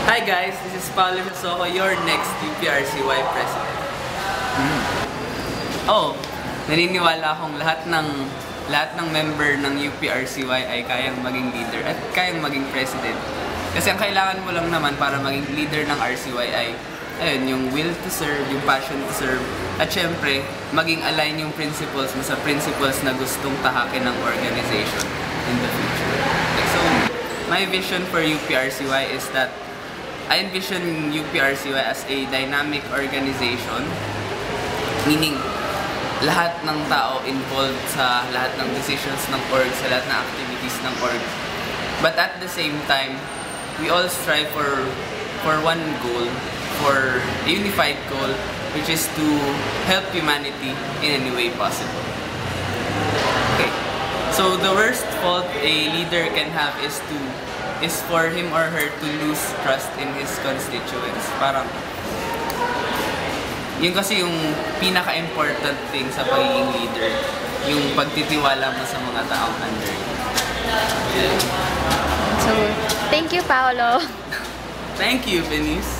Hi guys, this is Paolo Soho, your next UPRCY president. Naniniwala akong lahat ng member ng UPRCY ay kayang maging leader at kayang maging president. Kasi ang kailangan mo lang naman para maging leader ng RCY ay yung will to serve, yung passion to serve, at syempre, maging align yung principles mo sa principles na gustong tahakin ng organization in the future. So, my vision for UPRCY is that I envision UPRCY as a dynamic organization, meaning lahat ng tao involved sa lahat ng decisions ng org, sa lahat ng activities ng org. But at the same time, we all strive for one goal, for a unified goal, which is to help humanity in any way possible. Okay. So the worst fault a leader can have is for him or her to lose trust in his constituents. Parang, yun kasi yung pinaka-important thing sa pagiging leader, yung pagtitiwala mo sa mga taong under you. So, thank you, Paolo. Thank you, Venice.